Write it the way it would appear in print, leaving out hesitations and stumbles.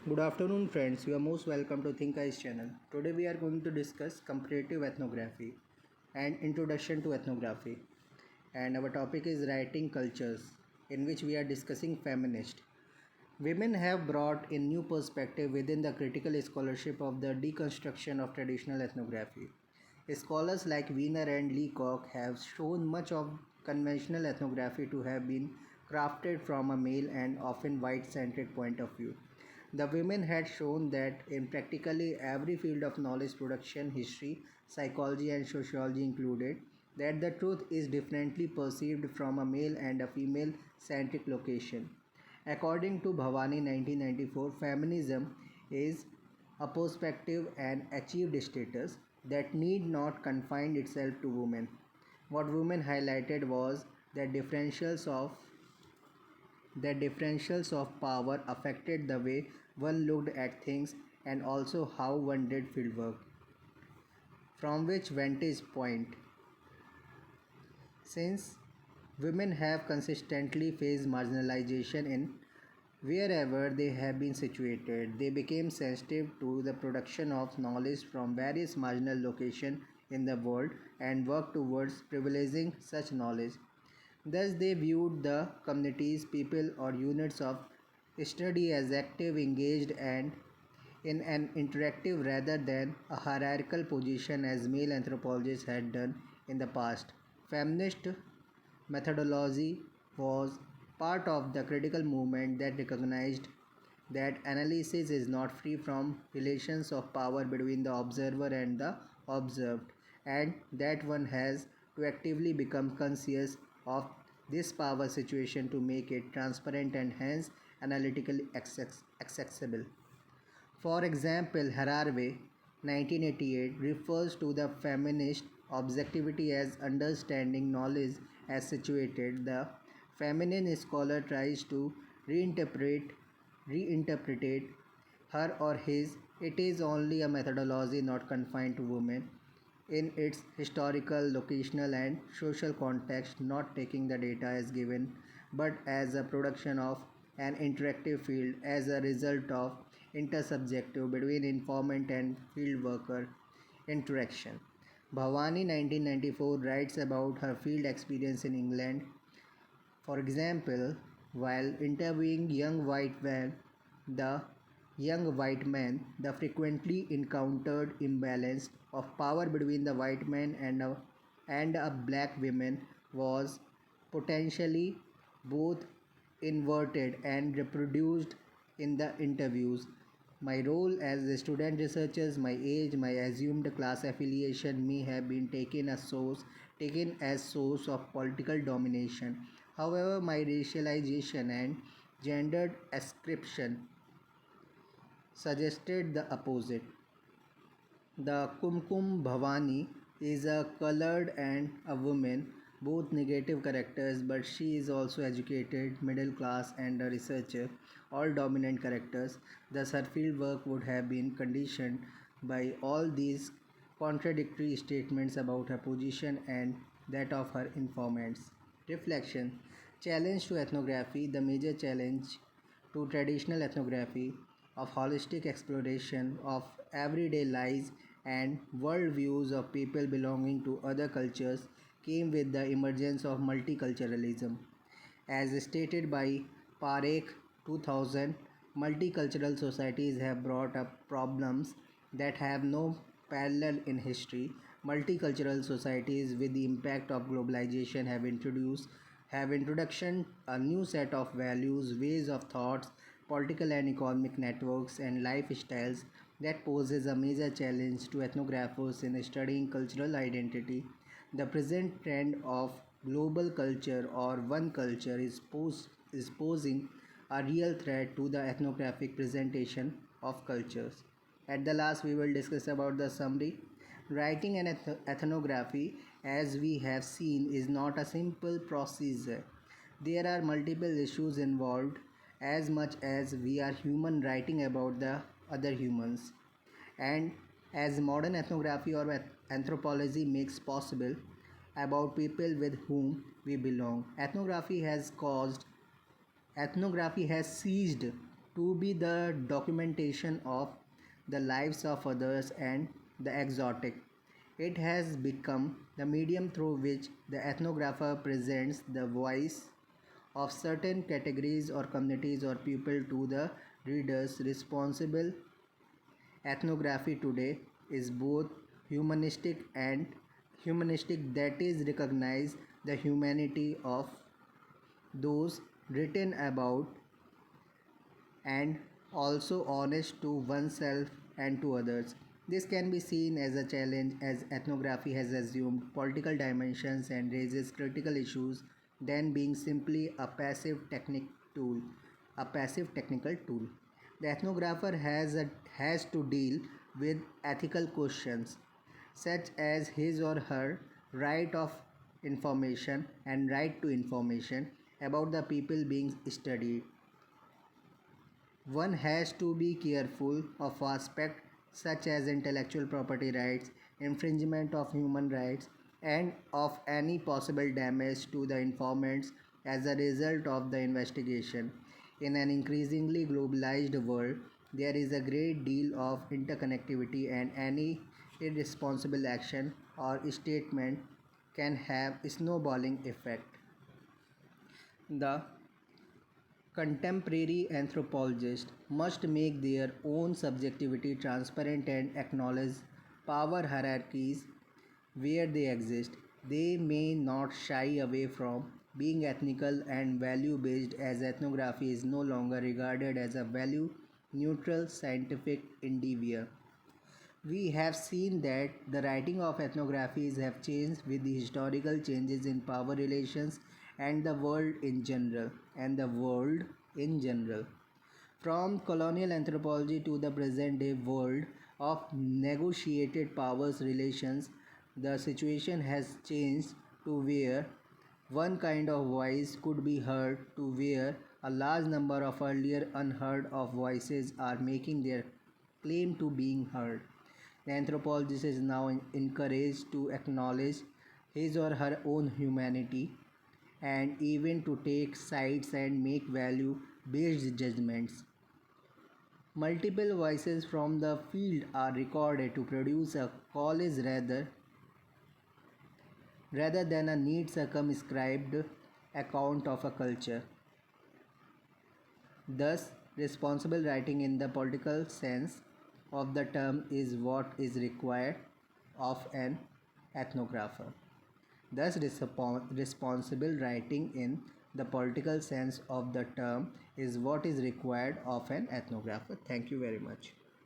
Good afternoon, friends. You are most welcome to Think Eyes channel. Today we are going to discuss comparative ethnography and introduction to ethnography. And our topic is writing cultures, in which we are discussing feminist. Women have brought in new perspective within the critical scholarship of the deconstruction of traditional ethnography. Scholars like Wiener and Leacock have shown much of conventional ethnography to have been crafted from a male and often white centric point of view. The women had shown that in practically every field of knowledge production, history, psychology, and sociology included, that the truth is differently perceived from a male and a female centric location. According to Bhavani 1994, feminism is a perspective and achieved status that need not confine itself to women. What women highlighted was that differentials of power affected the way one looked at things and also how one did fieldwork. From which vantage point, since women have consistently faced marginalization in wherever they have been situated, they became sensitive to the production of knowledge from various marginal locations in the world and worked towards privileging such knowledge. Thus, they viewed the communities, people, or units of study as active, engaged, and in an interactive rather than a hierarchical position as male anthropologists had done in the past. Feminist methodology was part of the critical movement that recognized that analysis is not free from relations of power between the observer and the observed, and that one has to actively become conscious of this power situation to make it transparent and hence analytically accessible. For example, Harare 1988 refers to the feminist objectivity as understanding knowledge as situated. The feminine scholar tries to reinterpret her or his. It is only a methodology not confined to women in its historical, locational, and social context, not taking the data as given, but as a production of an interactive field as a result of intersubjective between informant and field worker interaction. Bhavani 1994 writes about her field experience in England. For example, while interviewing the young white man, the frequently encountered imbalance of power between the white man and a black woman was potentially both inverted and reproduced in the interviews. My role as a student researcher, my age, my assumed class affiliation may have been taken as source of political domination. However, my racialization and gendered ascription suggested the opposite. The Kumkum Bhavani is a colored and a woman, both negative characters, but she is also educated, middle class, and a researcher, all dominant characters. Thus, her field work would have been conditioned by all these contradictory statements about her position and that of her informants. Reflection. Challenge to ethnography. The major challenge to traditional ethnography of holistic exploration of everyday lives and worldviews of people belonging to other cultures came with the emergence of multiculturalism. As stated by Parekh 2000, multicultural societies have brought up problems that have no parallel in history. Multicultural societies with the impact of globalization have introduction a new set of values, ways of thoughts, political and economic networks and lifestyles that poses a major challenge to ethnographers in studying cultural identity. The present trend of global culture or one culture is posing a real threat to the ethnographic presentation of cultures. At the last, we will discuss about the summary. Writing an ethnography, as we have seen, is not a simple procedure. There are multiple issues involved as much as we are human writing about the other humans. And as modern ethnography or anthropology makes possible about people with whom we belong, ethnography has seized to be the documentation of the lives of others and the exotic. It has become the medium through which the ethnographer presents the voice of certain categories or communities or people to the readers. Responsible ethnography today is both humanistic, that is recognize the humanity of those written about, and also honest to oneself and to others. This can be seen as a challenge as ethnography has assumed political dimensions and raises critical issues than being simply a tool, a passive technical tool. The ethnographer has to deal with ethical questions such as his or her right of information and right to information about the people being studied. One has to be careful of aspects such as intellectual property rights, infringement of human rights, and of any possible damage to the informants as a result of the investigation. In an increasingly globalized world, there is a great deal of interconnectivity, and any irresponsible action or statement can have a snowballing effect. The contemporary anthropologists must make their own subjectivity transparent and acknowledge power hierarchies where they exist. They may not shy away from being ethnical and value based, as ethnography is no longer regarded as a value neutral scientific endeavor. We have seen that the writing of ethnographies have changed with the historical changes in power relations and the world in general. From colonial anthropology to the present day world of negotiated powers relations, the situation has changed to where one kind of voice could be heard to where a large number of earlier unheard of voices are making their claim to being heard. The anthropologist is now encouraged to acknowledge his or her own humanity and even to take sides and make value based judgments. Multiple voices from the field are recorded to produce a college rather than a neat circumscribed account of a culture. Thus, responsible writing in the political sense of the term is what is required of an ethnographer. Thus, responsible writing in the political sense of the term is what is required of an ethnographer. Thank you very much.